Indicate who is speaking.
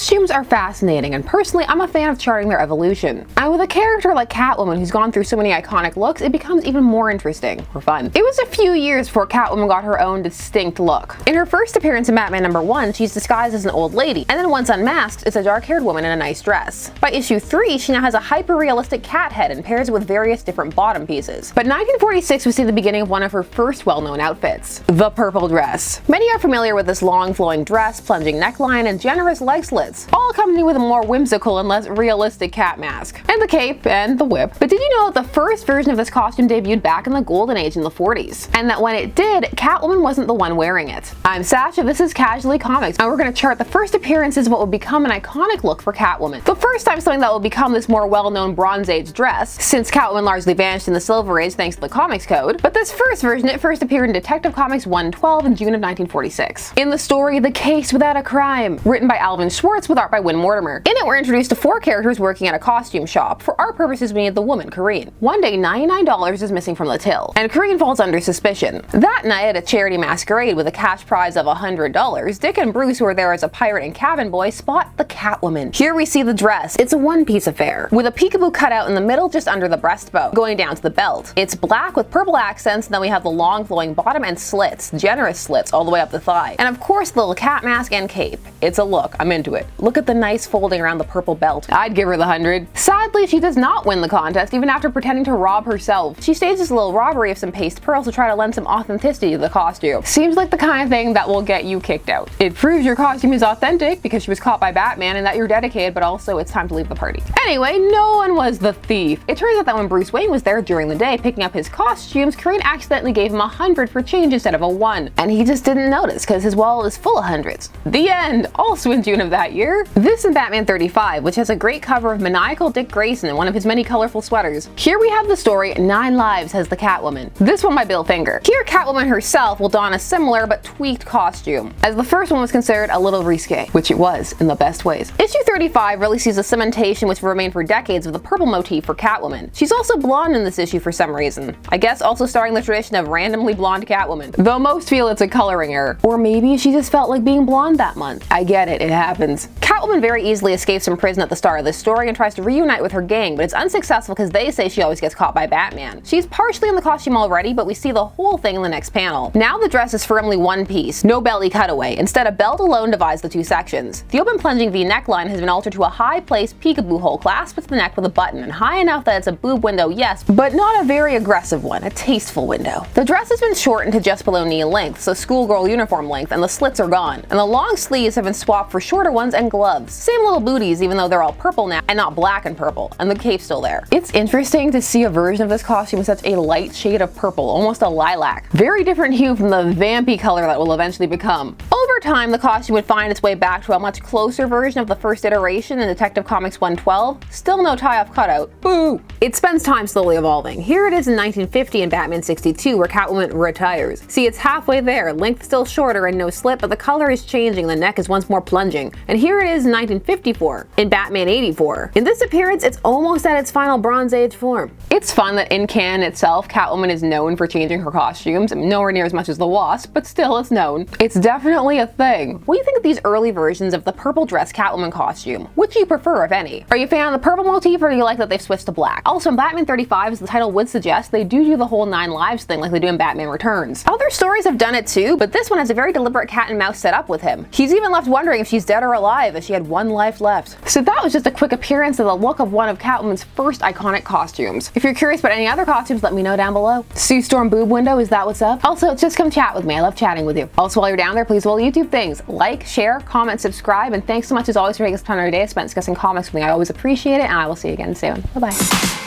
Speaker 1: Costumes are fascinating, and personally, I'm a fan of charting their evolution. And with a character like Catwoman who's gone through so many iconic looks, it becomes even more interesting or fun. It was a few years before Catwoman got her own distinct look. In her first appearance in Batman #1, she's disguised as an old lady, and then once unmasked, it's a dark-haired woman in a nice dress. By issue 3, she now has a hyper-realistic cat head and pairs it with various different bottom pieces. But 1946 was the beginning of one of her first well-known outfits, the purple dress. Many are familiar with this long flowing dress, plunging neckline, and generous leg slits, all accompanied with a more whimsical and less realistic cat mask, and the cape, and the whip. But did you know that the first version of this costume debuted back in the golden age in the 40s? And that when it did, Catwoman wasn't the one wearing it. I'm Sasha, this is Casually Comics, and we're going to chart the first appearances of what would become an iconic look for Catwoman. The first time something that will become this more well-known Bronze Age dress, since Catwoman largely vanished in the Silver Age thanks to the Comics Code. But this first version, it first appeared in Detective Comics 112 in June of 1946. In the story, The Case Without a Crime, written by Alvin Schwartz with art by Win Mortimer. In it, we're introduced to 4 characters working at a costume shop. For our purposes, we need the woman, Corinne. One day, $99 is missing from the till, and Corinne falls under suspicion. That night, at a charity masquerade with a cash prize of $100, Dick and Bruce, who are there as a pirate and cabin boy, spot the Catwoman. Here we see the dress. It's a one-piece affair, with a peekaboo cutout in the middle just under the breastbone, going down to the belt. It's black with purple accents, and then we have the long flowing bottom and slits, generous slits all the way up the thigh. And of course, the little cat mask and cape. It's a look. I'm into it. Look at the nice folding around the purple belt. I'd give her the 100. Sadly, she does not win the contest, even after pretending to rob herself. She stages a little robbery of some paste pearls to try to lend some authenticity to the costume. Seems like the kind of thing that will get you kicked out. It proves your costume is authentic because she was caught by Batman and that you're dedicated, but also it's time to leave the party. Anyway, no one was the thief. It turns out that when Bruce Wayne was there during the day picking up his costumes, Corinne accidentally gave him 100 for change instead of a 1. And he just didn't notice because his wallet is full of hundreds. The end! Also in June of that year. This is Batman 35, which has a great cover of maniacal Dick Grayson in one of his many colorful sweaters. Here we have the story 9 Lives as the Catwoman. This one by Bill Finger. Here Catwoman herself will don a similar but tweaked costume, as the first one was considered a little risque, which it was in the best ways. Issue 35 really sees a cementation which will remain for decades of the purple motif for Catwoman. She's also blonde in this issue for some reason. I guess also starting the tradition of randomly blonde Catwoman, though most feel it's a coloring error. Or maybe she just felt like being blonde that month. I get it, it happens. Catwoman very easily escapes from prison at the start of this story and tries to reunite with her gang, but it's unsuccessful because they say she always gets caught by Batman. She's partially in the costume already, but we see the whole thing in the next panel. Now the dress is firmly one piece, no belly cutaway. Instead, a belt alone divides the 2 sections. The open plunging V neckline has been altered to a high-placed peekaboo hole clasped at the neck with a button, and high enough that it's a boob window, yes, but not a very aggressive one, a tasteful window. The dress has been shortened to just below knee length, so schoolgirl uniform length, and the slits are gone. And the long sleeves have been swapped for shorter ones and gloves. Same little booties, even though they're all purple now and not black and purple, and the cape's still there. It's interesting to see a version of this costume with such a light shade of purple, almost a lilac. Very different hue from the vampy color that will eventually become. Over time, the costume would find its way back to a much closer version of the first iteration in Detective Comics 112. Still no tie-off cutout. Boo! It spends time slowly evolving. Here it is in 1950 in Batman 62, where Catwoman retires. See, it's halfway there, length still shorter and no slit, but the color is changing, the neck is once more plunging. And here it is in 1954 in Batman 84. In this appearance, it's almost at its final Bronze Age form. It's fun that in canon itself, Catwoman is known for changing her costumes, nowhere near as much as the Wasp, but still it's known. It's definitely a thing. What do you think of these early versions of the purple dress Catwoman costume? Which do you prefer, if any? Are you a fan of the purple motif, or do you like that they've switched to black? Also, in Batman 35, as the title would suggest, they do the whole 9 Lives thing like they do in Batman Returns. Other stories have done it too, but this one has a very deliberate cat and mouse setup with him. He's even left wondering if she's dead or alive, as she had 1 life left. So that was just a quick appearance of the look of one of Catwoman's first iconic costumes. If you're curious about any other costumes, let me know down below. Sue Storm boob window, is that what's up? Also, just come chat with me. I love chatting with you. Also, while you're down there, please do all the YouTube things. Like, share, comment, subscribe, and thanks so much as always for taking this time of your day spent discussing comics with me. I always appreciate it, and I will see you again soon. Bye-bye.